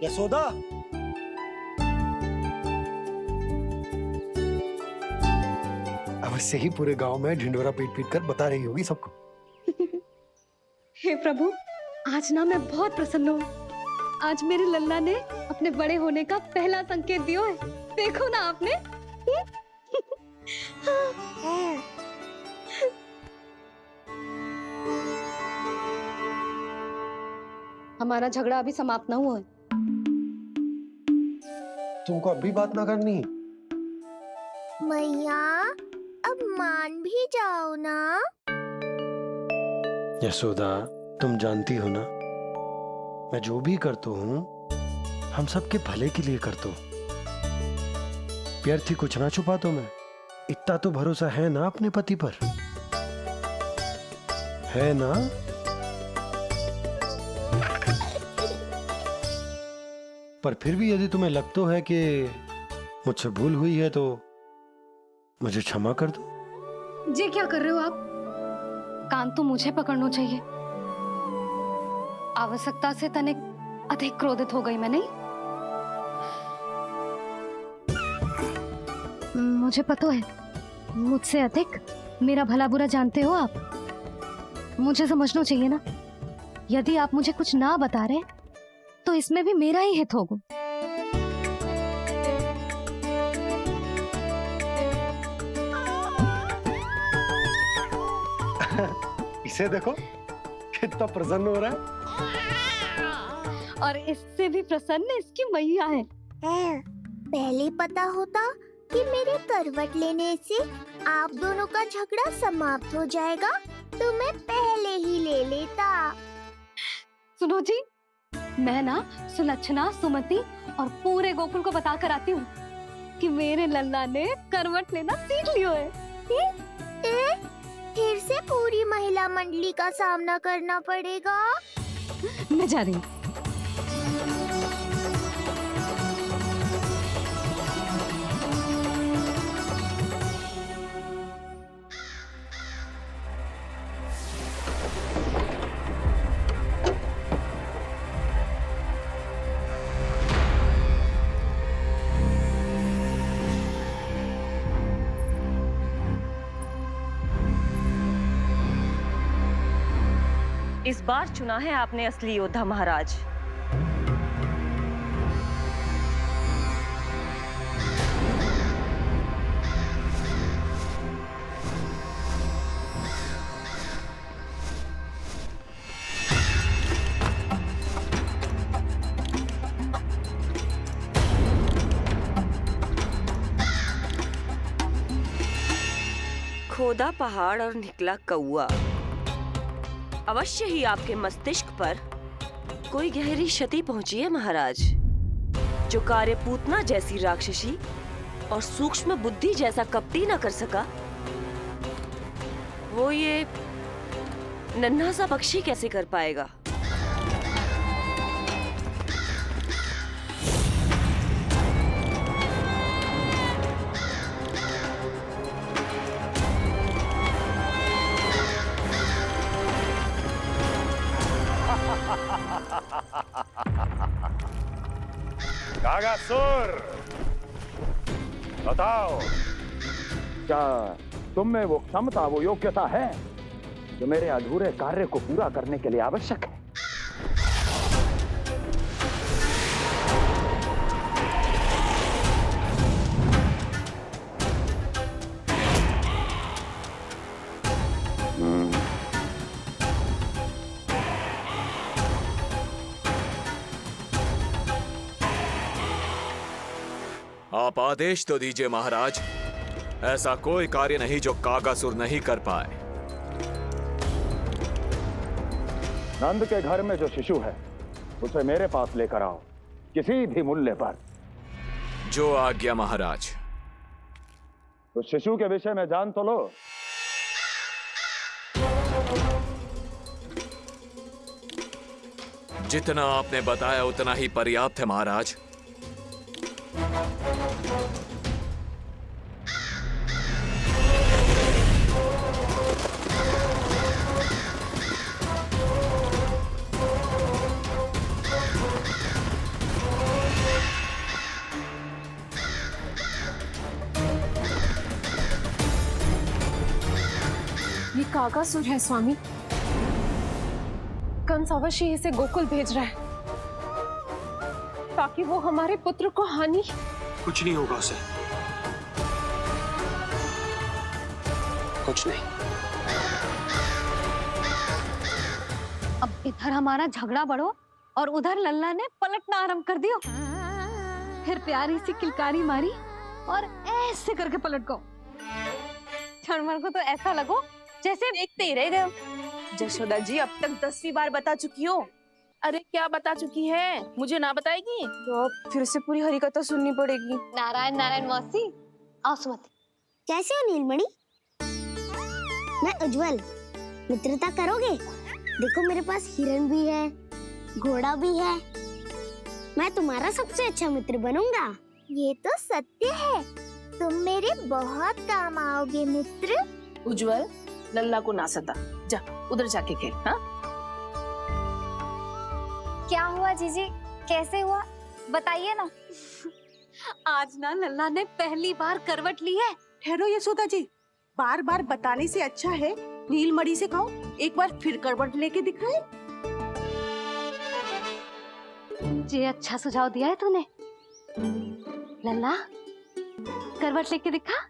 यशोदा, अवश्य ही पूरे गांव में ढिंडोरा पीट पीट कर बता रही होगी सबको। हे प्रभु, आज ना मैं बहुत प्रसन्न हूँ। आज मेरे लल्ला ने अपने बड़े होने का पहला संकेत दिया है। देखो ना आपने। हमारा झगड़ा अभी समाप्त ना हुआ है। तुमको अब भी बात ना करनी? मैया, अब मान भी जाओ ना। यशोदा, तुम जानती हो ना, मैं जो भी करता हूँ हम सबके भले के लिए करता हूँ। व्यर्थ ही कुछ ना छुपा तो मैं। इतना तो भरोसा है ना अपने पति पर, है ना? पर फिर भी यदि तुम्हें लगता है कि मुझसे भूल हुई है तो मुझे क्षमा कर दो। ये क्या कर रहे हो आप? कान तो मुझे पकड़ना चाहिए। आवश्यकता से तनिक अधिक क्रोधित हो गई मैं, नहीं? मुझे पता है, मुझसे अधिक मेरा भला बुरा जानते हो आप। मुझे समझना चाहिए ना, यदि आप मुझे कुछ ना बता रहे तो इसमें भी मेरा ही हित होगा। इसे देखो कितना प्रसन्न हो रहा है। और इससे भी प्रसन्न इसकी मैया है। पहले पता होता कि मेरे करवट लेने से आप दोनों का झगड़ा समाप्त हो जाएगा तो मैं पहले ही ले लेता। सुनो जी, मैं ना सुलक्षणा, सुमति और पूरे गोकुल को बता कर आती हूँ कि मेरे लल्ला ने करवट लेना सीख लियो है। फिर से पूरी महिला मंडली का सामना करना पड़ेगा। मैं जा रही हूँ। इस बार चुना है आपने असली योद्धा महाराज। खोदा पहाड़ और निकला कौआ। अवश्य ही आपके मस्तिष्क पर कोई गहरी क्षति पहुंची है महाराज। जो कार्य पूतना जैसी राक्षसी और सूक्ष्म बुद्धि जैसा कपटी न कर सका, वो ये नन्हा सा पक्षी कैसे कर पाएगा? कागासुर, बताओ, क्या तुम में वो क्षमता, वो योग्यता है जो मेरे अधूरे कार्य को पूरा करने के लिए आवश्यक है? आप आदेश तो दीजिए महाराज। ऐसा कोई कार्य नहीं जो कागासुर नहीं कर पाए। नंद के घर में जो शिशु है उसे मेरे पास लेकर आओ, किसी भी मूल्य पर। जो आज्ञा महाराज। तो शिशु के विषय में जान तो लो। जितना आपने बताया उतना ही पर्याप्त है महाराज। कागासुर है स्वामी। कंस अवश्य इसे गोकुल भेज रहा है ताकि वो हमारे पुत्र को हानि। कुछ नहीं होगा उसे, कुछ नहीं। अब इधर हमारा झगड़ा बढ़ो और उधर लल्ला ने पलटना आरंभ कर दियो। फिर प्यारी सी किलकारी मारी और ऐसे करके पलट गो। क्षणभर को तो ऐसा लगो जैसे देखते ही रह गए। जशोदा जी अब तक 10वीं बार बता चुकी हो। अरे क्या बता चुकी है, मुझे ना बताएगी? तो अब फिर से पूरी हरिकथा सुननी पड़ेगी। नारायण नारायण मौसी। आओ सुमति। कैसे हो नीलमणि? मैं उज्जवल, मित्रता करोगे? देखो मेरे पास हिरण भी है, घोड़ा भी है। मैं तुम्हारा सबसे अच्छा मित्र बनूंगा। ये तो सत्य है, तुम मेरे बहुत काम आओगे मित्र। उज्जवल, लल्ला को ना सता, जा उधर जाके खेल। हाँ, क्या हुआ जीजी, कैसे हुआ बताइए ना। आज ना लल्ला ने पहली बार करवट ली है। ठहरो यशोदा जी, बार बार बताने से अच्छा है नीलमणि से कहो एक बार फिर करवट लेके दिखाए। ये अच्छा सुझाव दिया है तूने। लल्ला करवट लेके दिखा।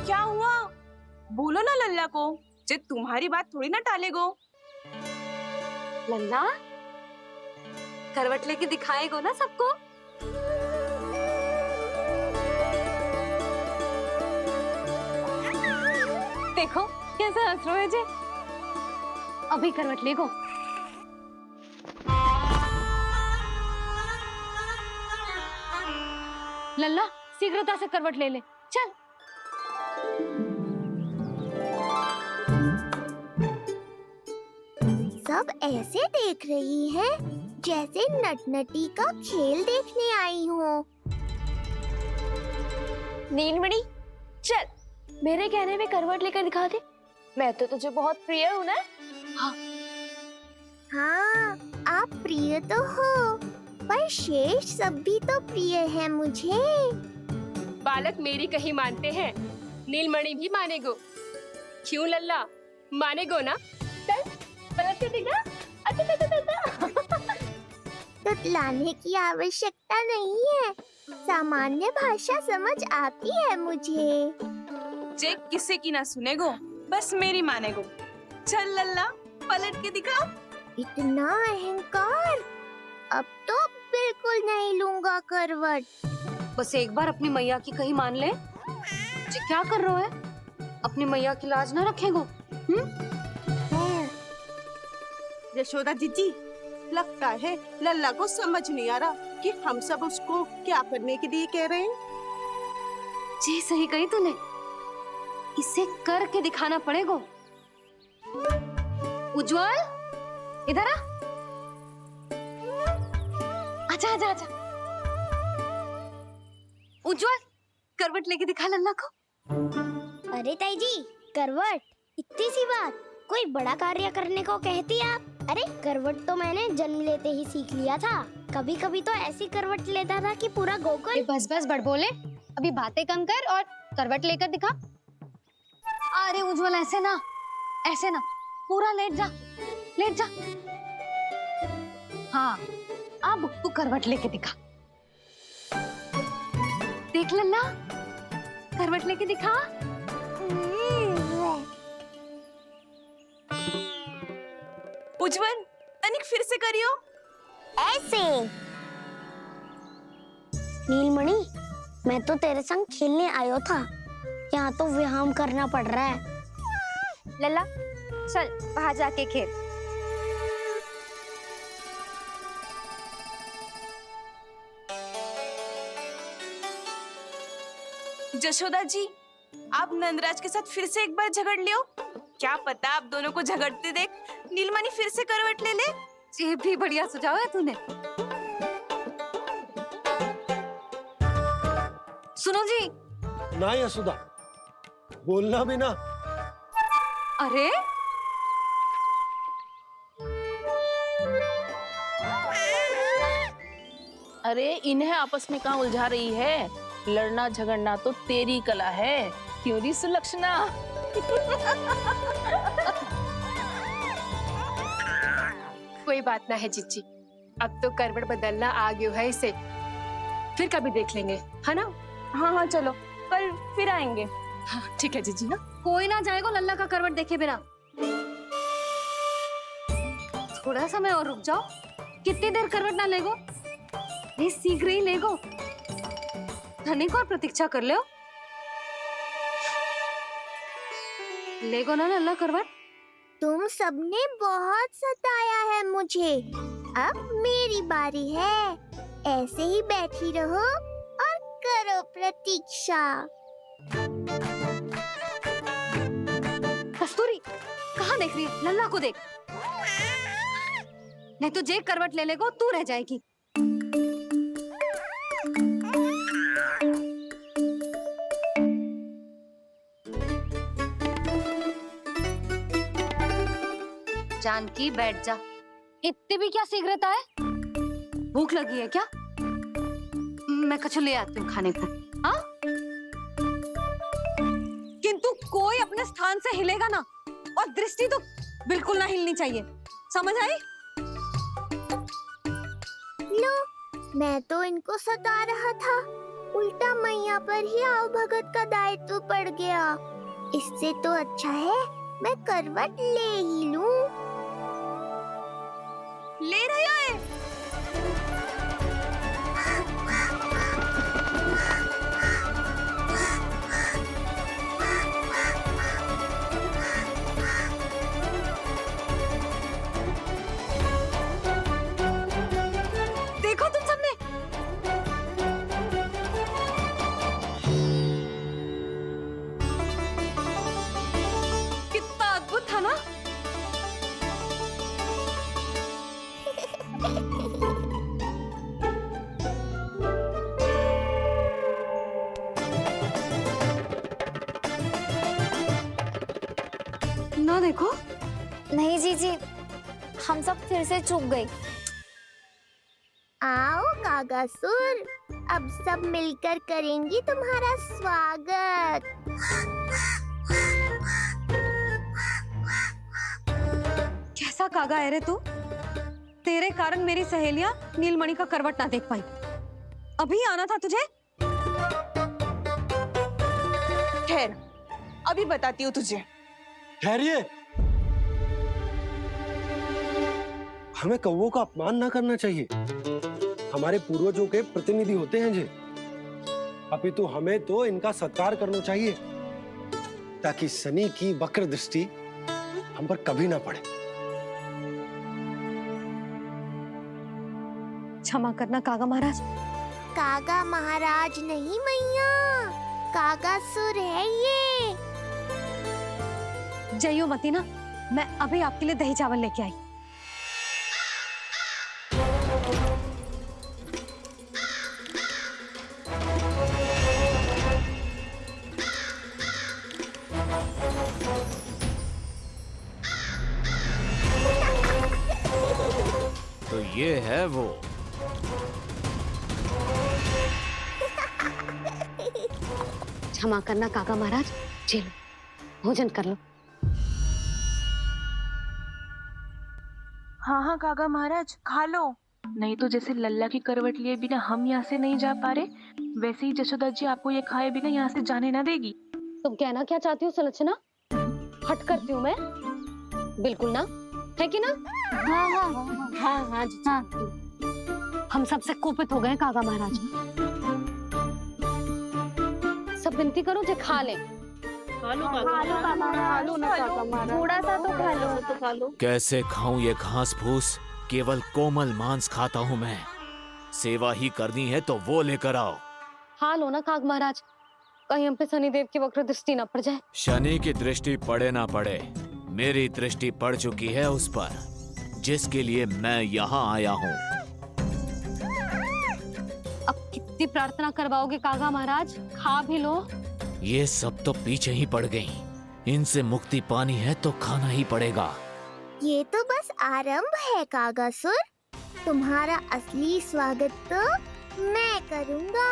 क्या हुआ? बोलो ना लल्ला को, जे तुम्हारी बात थोड़ी ना टालेगो। लल्ला करवट लेके दिखाएगो ना सबको। देखो कैसा हंस रहे जे। अभी करवट ले गो। लल्ला शीघ्रता से करवट ले ले, चल। सब ऐसे देख रही है जैसे नटनटी का खेल देखने आई हो। नीलमणि चल, मेरे कहने में करवट लेकर दिखा दे। मैं तो तुझे बहुत प्रिय हूँ ना। हाँ, आप प्रिय तो हो, पर शेष सब भी तो प्रिय है मुझे। बालक मेरी कहीं मानते हैं, नीलमणि भी मानेगो। क्यों लल्ला, मानेगो ना? चल पलट के दिखा। तुतलाने की आवश्यकता नहीं है, सामान्य भाषा समझ आती है मुझे। जे किसी की ना सुनेगो, बस मेरी मानेगो। चल लल्ला, पलट के दिखा। इतना अहंकार, अब तो बिल्कुल नहीं लूंगा करवट। बस एक बार अपनी मैया की कहीं मान ले। जी क्या कर रहे हो है? अपनी मैया की लाज ना रखेगो। यशोदा जीजी, लगता है लल्ला को समझ नहीं आ रहा कि हम सब उसको क्या करने के लिए कह रहे हैं। जी सही कही तूने, इसे करके दिखाना पड़ेगा। उज्जवल इधर आ। आजा आजा आजा। उज्जवल करवट लेके दिखा लल्ला को। अरे ताई जी, करवट इतनी सी बात, कोई बड़ा कार्य करने को कहती आप? अरे करवट तो मैंने जन्म लेते ही सीख लिया था। कभी कभी तो ऐसी करवट लेता था कि पूरा गोकुल। बस बस बड़ बोले, अभी बातें कम कर और करवट लेकर दिखा। अरे उज्जवल ऐसे ना, ऐसे ना, पूरा लेट जा, लेट जा। हाँ अब तू करवट लेके दिखा। देख लल्ला, करवट लेके दिखा। उज्जवल, तनिक फिर से करियो। ऐसे। नीलमणि, मैं तो तेरे संग खेलने आयो था, यहाँ तो व्यायाम करना पड़ रहा है। लल्ला चल बाहर जाके खेल। जशोदा जी, आप नंदराज के साथ फिर से एक बार झगड़ लियो। क्या पता आप दोनों को झगड़ते देख नीलमणि फिर से करवट ले ले। ये भी बढ़िया सुझाव है तूने। सुनो जी। ना यशोदा, बोलना भी ना। अरे अरे इन्हें आपस में कहाँ उलझा रही है? लड़ना झगड़ना तो तेरी कला है, क्यों री सुलक्षणा? कोई बात ना है जीजी, अब तो करवट बदलना आ गयो है इसे, फिर कभी देख लेंगे, है ना? हाँ हाँ चलो, कल फिर आएंगे। हाँ ठीक है जीजी ना। कोई ना जाएगा लल्ला का करवट देखे बिना। थोड़ा समय और रुक जाओ, कितनी देर करवट ना लेगो? नहीं शीघ्र ही लेगो, धनिक और प्रतीक्षा कर लो। लेगो ना लल्ला करवट। तुम सबने बहुत सताया है मुझे, अब मेरी बारी है। ऐसे ही बैठी रहो और करो प्रतीक्षा। कस्तूरी कहाँ देख रही है? लल्ला को देख, नहीं तो जे करवट ले लेगो तू रह जाएगी। जानकी बैठ जा, इतनी भी क्या शीघ्रता है? भूख लगी है क्या? मैं कछु ले आती हूँ खाने को। हाँ? किंतु कोई अपने स्थान से हिलेगा ना, और दृष्टि तो बिल्कुल ना हिलनी चाहिए, समझ आई? लो, मैं तो इनको सता रहा था, उल्टा मैया पर ही आओ भगत का दायित्व पड़ गया। इससे तो अच्छा है मैं करवट ले ही लूं। ले रही है। देखो तुम सबने, कितना अद्भुत था ना? ना देखो। नहीं जीजी, हम सब फिर से चूक गए। आओ कागासुर, अब सब मिलकर करेंगी तुम्हारा स्वागत। कैसा कागा है रे तू? तेरे कारण मेरी सहेलियां नीलमणि का करवट ना देख पाई। अभी आना था तुझे। ठहर, अभी बताती हूँ तुझे। ठहरिए, हमें कौवों का अपमान ना करना चाहिए। हमारे पूर्वजों के प्रतिनिधि होते हैं जी। अपितु हमें तो इनका सत्कार करना चाहिए, ताकि शनि की वक्र दृष्टि हम पर कभी ना पड़े। क्षमा करना कागा महाराज। कागा महाराज नहीं मैया, कागासुर है ये। जइयो मती ना, मैं अभी आपके लिए दही चावल लेके आई। तो ये है वो। क्षमा करना काका महाराज, चलो भोजन कर लो। हाँ हाँ काका महाराज, खा लो। नहीं तो जैसे लल्ला की करवट लिए बिना हम यहाँ से नहीं जा पा रहे, वैसे ही जशोदा जी आपको ये खाए बिना यहाँ से जाने ना देगी। तुम कहना क्या चाहती हो सुलक्षणा? हट करती हूँ मैं? बिल्कुल ना, है कि ना? हाँ हाँ हाँ हाँ हाँ। हम सबसे कोपित हो गए काका महाराज। सब विनती करो जो खा ले। थोड़ा सा तो खा लो। कैसे खाऊं ये घास फूस? केवल कोमल मांस खाता हूं मैं। सेवा ही करनी है तो वो लेकर आओ। खा लो ना काग महाराज, कहीं हम पे शनिदेव की वक्र दृष्टि ना पड़ जाए। शनि की दृष्टि पड़े ना पड़े, मेरी दृष्टि पड़ चुकी है उस पर, जिसके लिए मैं यहाँ आया हूँ। अब कितनी प्रार्थना करवाओगे कागा महाराज? खा भी लो। ये सब तो पीछे ही पड़ गई, इनसे मुक्ति पानी है तो खाना ही पड़ेगा। ये तो बस आरंभ है कागासुर, तुम्हारा असली स्वागत तो मैं करूँगा।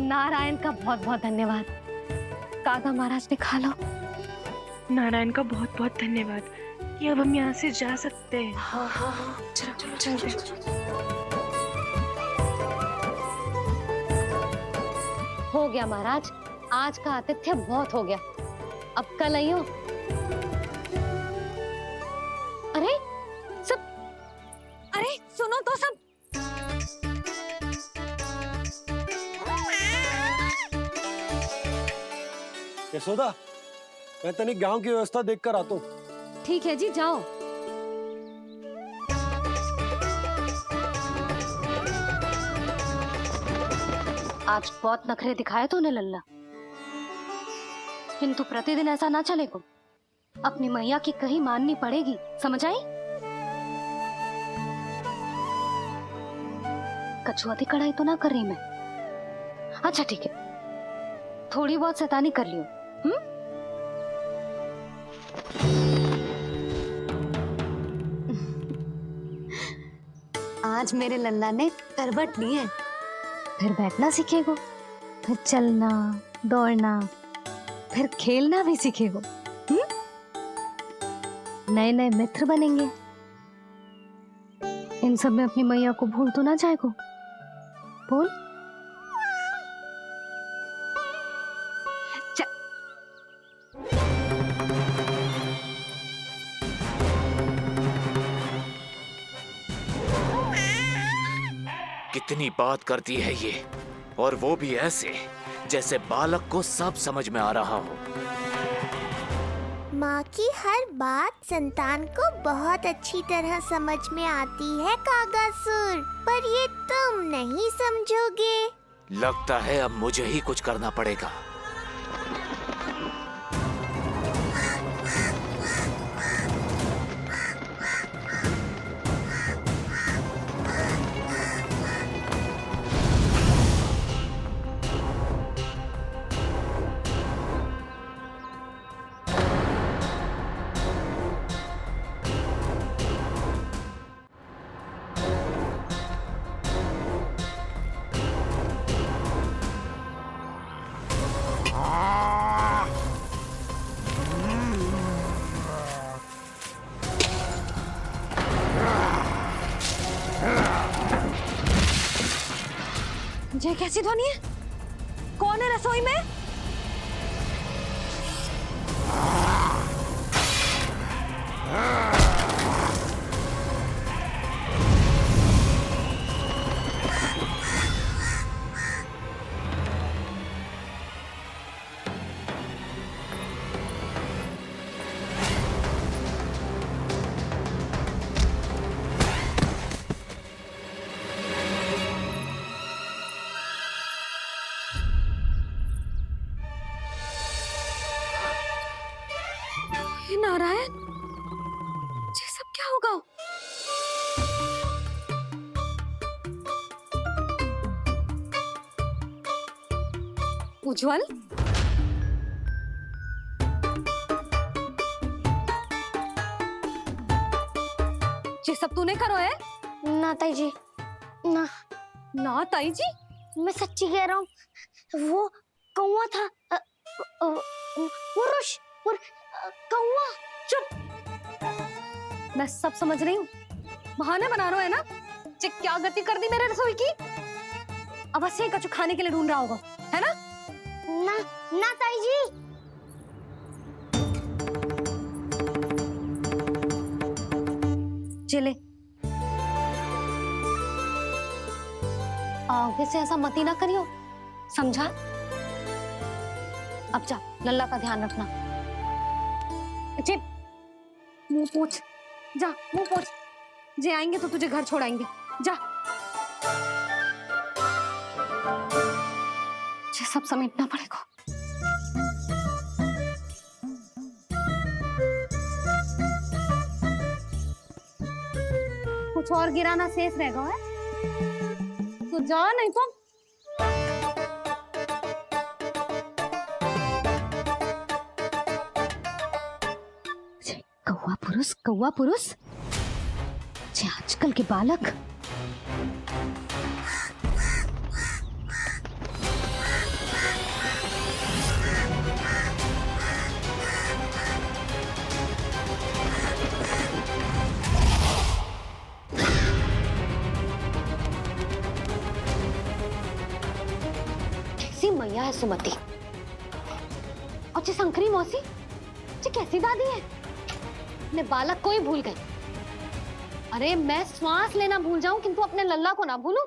नारायण का बहुत बहुत धन्यवाद। काका महाराज ने खा लो। नारायण का बहुत बहुत धन्यवाद कि अब हम यहाँ से जा सकते हैं। हो गया महाराज, आज का आतिथ्य बहुत हो गया। अब कल आइयो। अरे सब, अरे सुनो तो सब। यशोदा, मैं तनिक गांव की व्यवस्था देख कर आता हूँ। ठीक है जी, जाओ। आज बहुत नखरे दिखाए तूने लल्ला, किंतु प्रतिदिन ऐसा ना चलेगा। अपनी मैया की कहीं माननी पड़ेगी, समझ आई? कछुआती कढ़ाई तो ना कर रही मैं। अच्छा ठीक है, थोड़ी बहुत शैतानी कर लियो। आज मेरे लल्ला ने करवट ली है, फिर बैठना सीखेगो, फिर चलना दौड़ना, फिर खेलना भी सीखेगो। नए नए मित्र बनेंगे। इन सब में अपनी मैया को भूल तो ना जाएगो। बोल। कितनी बात करती है ये, और वो भी ऐसे जैसे बालक को सब समझ में आ रहा हो। माँ की हर बात संतान को बहुत अच्छी तरह समझ में आती है कागासुर, पर ये तुम नहीं समझोगे। लगता है अब मुझे ही कुछ करना पड़ेगा। ये कैसी ध्वनि है? कौन है रसोई में? नारायण, ये सब क्या होगा? उज्जवल, ये सब तूने करो है? ना ताई जी, ना ना ताई जी, मैं सच्ची कह रहा हूँ। वो कौवा था, वो कौवा। चुप। मैं सब समझ रही हूँ, बहाने बना रहा है ना? ये क्या गति कर दी मेरे रसोई की? अब बस यही कछु खाने के लिए ढूंढ रहा होगा, है ना? ना ना ताई जी। चले, आगे से ऐसा मती ना करियो, समझा? अब जा, लल्ला का ध्यान रखना। चिप, मुंह पोंछ, जा मुंह पोंछ। जे आएंगे तो तुझे घर छोड़ाएंगे, जा। ये सब समेटना पड़ेगा। कुछ और गिराना शेष रहेगा है? तो जा, नहीं तो पुरुष कौवा पुरुष, जे आजकल के बालक। कैसी मैया है सुमति, और जे शंकरी मौसी, जे कैसी दादी है। अपने बालक को ही भूल गई। अरे मैं श्वास लेना भूल जाऊं किंतु अपने लल्ला को ना भूलूं।